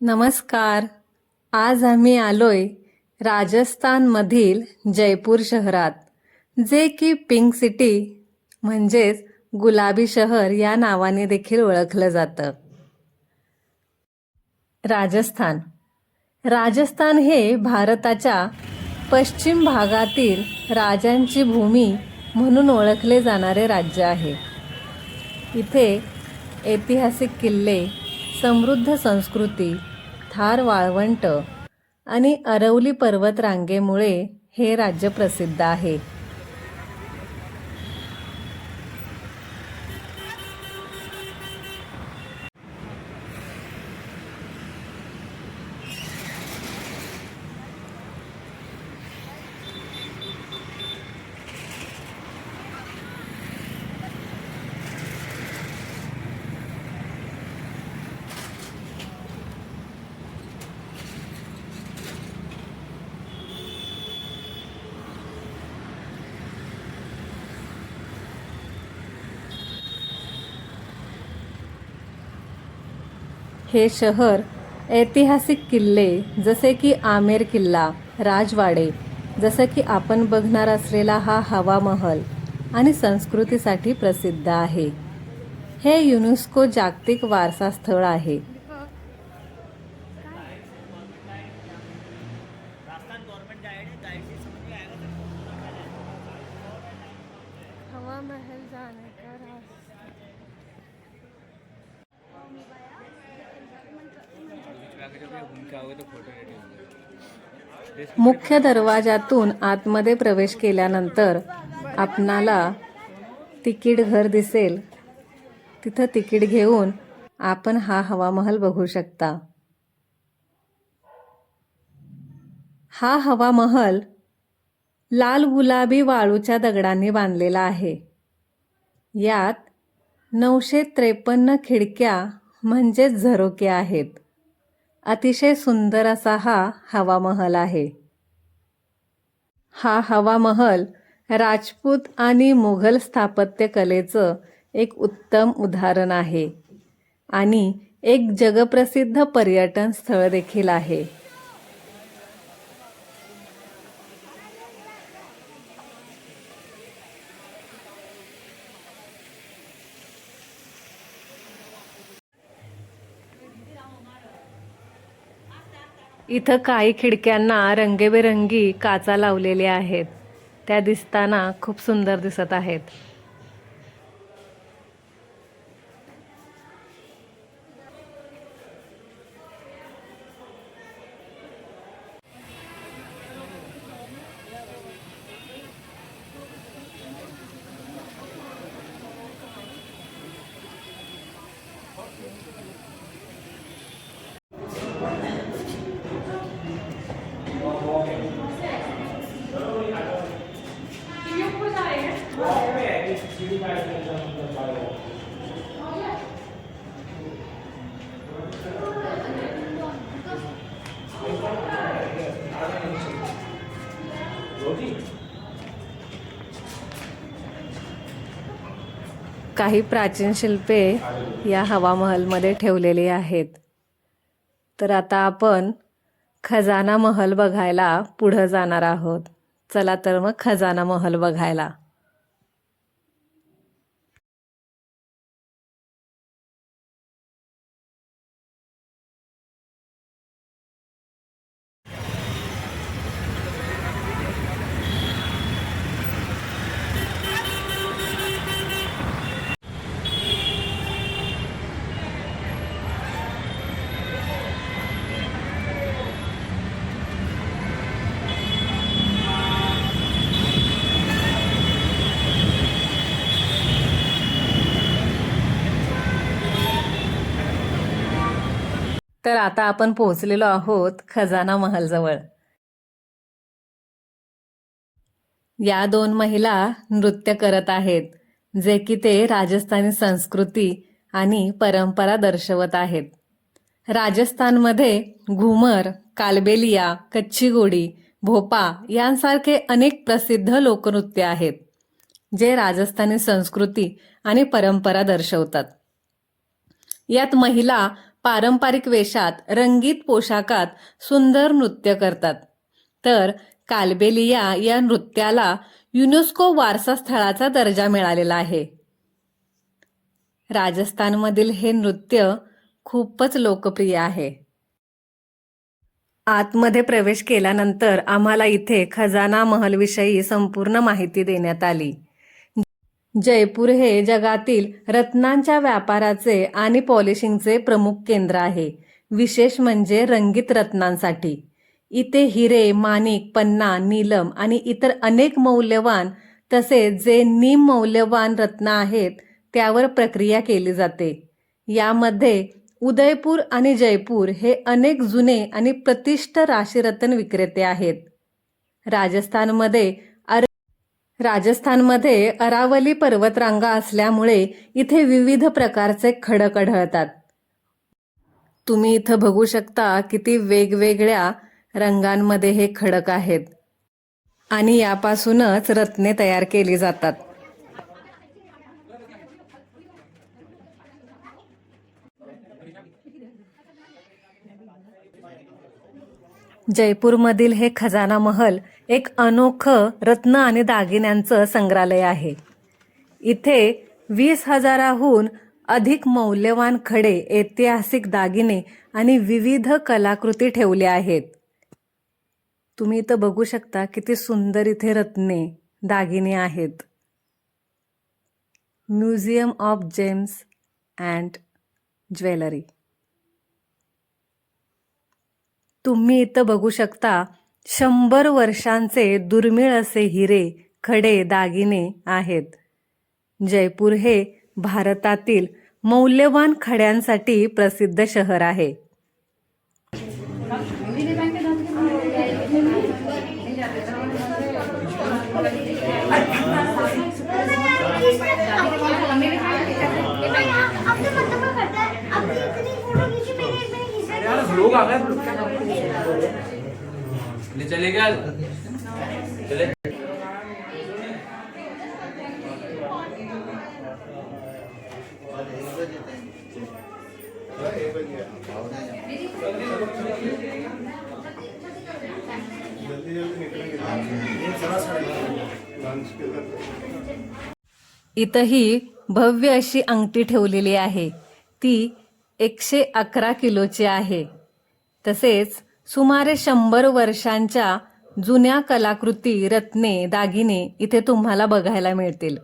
नमस्कार. आज आम्ही आलोय राजस्थानमधील जयपूर शहरात, जे की पिंक सिटी म्हणजेच गुलाबी शहर या नावाने देखील ओळखलं जातं. राजस्थान हे भारताच्या पश्चिम भागातील राजांची भूमी म्हणून ओळखले जाणारे राज्य आहे. इथे ऐतिहासिक किल्ले, समृद्ध संस्कृती, थार वाळवंट आणि अरवली पर्वतरांगेमुळे हे राज्य प्रसिद्ध आहे. हे शहर ऐतिहासिक किल्ले जसे की आमेर किल्ला, राजवाडे, जसं की आपण बघणार असलेला हा हवा महल आणि संस्कृतीसाठी प्रसिद्ध आहे. हे युनेस्को जागतिक वारसा स्थळ आहे. हवा महल जाने का रास्ता. मुख्य दरवाजातून आतमध्ये प्रवेश केल्यानंतर आपणाला तिकीट घर दिसेल. तिथं तिकीट घेऊन आपण हा हवा महल बघू शकता. हा हवा महल लाल गुलाबी वाळूच्या दगडांनी बांधलेला आहे. यात 953 खिडक्या म्हणजेच झरोके आहेत. अतिशय सुंदर असा हा हवा महल आहे. हा हवा महल राजपूत आणि मुघल स्थापत्य कलेचं एक उत्तम उदाहरण आहे आणि एक जगप्रसिद्ध पर्यटन स्थळ देखील आहे. इथं काही खिडक्यांना रंगीबेरंगी काचा लावलेले आहेत. त्या दिसताना खूप सुंदर दिसत आहेत. काही प्राचीन शिल्पे या हवा महलमध्ये ठेवलेली आहेत. तर आता आपण खजाना महल बघायला पुढे जाणार आहोत. चला तर मग खजाना महल बघायला. तर आता आपण पोहोचलेलो आहोत खजाना महल जवळ. या दोन महिला नृत्य करत आहेत, जे की ते राजस्थानी संस्कृती आणि परंपरा दर्शवत आहेत. राजस्थानमध्ये घुमर, कालबेलिया, कच्ची घोडी, भोपा यांसारखे अनेक प्रसिद्ध लोकनृत्य आहेत, जे राजस्थानी संस्कृती आणि परंपरा दर्शवतात. यात महिला पारंपरिक वेशात रंगीत पोशाखात सुंदर नृत्य करतात. तर कालबेलिया या नृत्याला युनेस्को वारसा स्थळाचा दर्जा मिळालेला आहे. राजस्थानमधील हे नृत्य खूपच लोकप्रिय आहे. आतमध्ये प्रवेश केल्यानंतर आम्हाला इथे खजाना महलविषयी संपूर्ण माहिती देण्यात आली. जयपूर हे जगातील रत्नांच्या व्यापाराचे आणि पॉलिशिंगचे प्रमुख केंद्र आहे. विशेष म्हणजे रंगीत रत्नांसाठी. इथे हिरे, माणिक, पन्ना, नीलम आणि इतर अनेक मौल्यवान तसेच जे निममौल्यवान रत्न आहेत त्यावर प्रक्रिया केली जाते. यामध्ये उदयपूर आणि जयपूर हे अनेक जुने आणि प्रतिष्ठित राशीरत्न विक्रेते आहेत. राजस्थानमध्ये अरावली पर्वतरांगा असल्यामुळे इथे विविध प्रकारचे खडक आढळतात. तुम्ही इथं बघू शकता किती वेगवेगळ्या रंगांमध्ये हे खडक आहेत आणि यापासूनच रत्ने तयार केली जातात. जयपूरमधील हे खजाना महल एक अनोखं रत्न आणि दागिन्यांचं संग्रहालय आहे. इथे 20,000हून अधिक मौल्यवान खडे, ऐतिहासिक दागिने आणि विविध कलाकृती ठेवल्या आहेत. तुम्ही इथं बघू शकता किती सुंदर इथे रत्ने, दागिने आहेत. Museum of gems and jewellery. तुम्ही इथं बघू शकता 100 वर्षांचे दुर्मिळ असे हिरे, खडे, दागिने आहेत. जयपूर हे भारतातील मौल्यवान खड्यांसाठी प्रसिद्ध शहर आहे. लोग आ गए चले गया चले. इथंही भव्य अशी अंगठी ठेवलेली आहे. ती 111 किलोची आहे. तसेच सुमारे 100 वर्षांच्या जुन्या कलाकृती, रत्ने, दागिने इथे तुम्हाला बघायला मिळतील.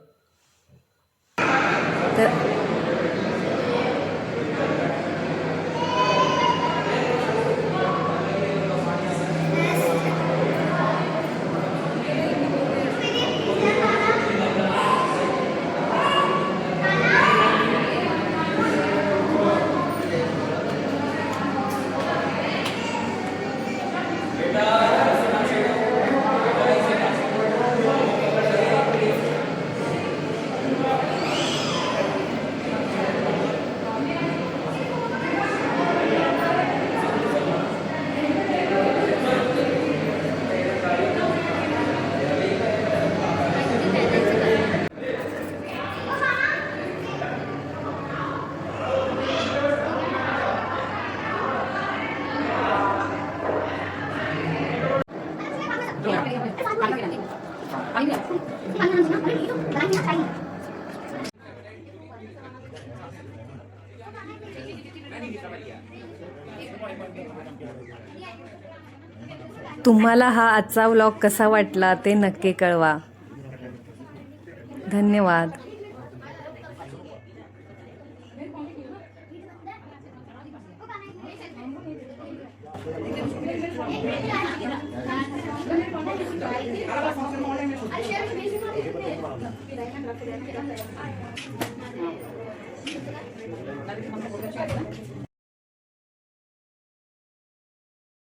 तुम्हाला हा आजचा व्लॉग कसा वाटला ते नक्की कळवा. धन्यवाद.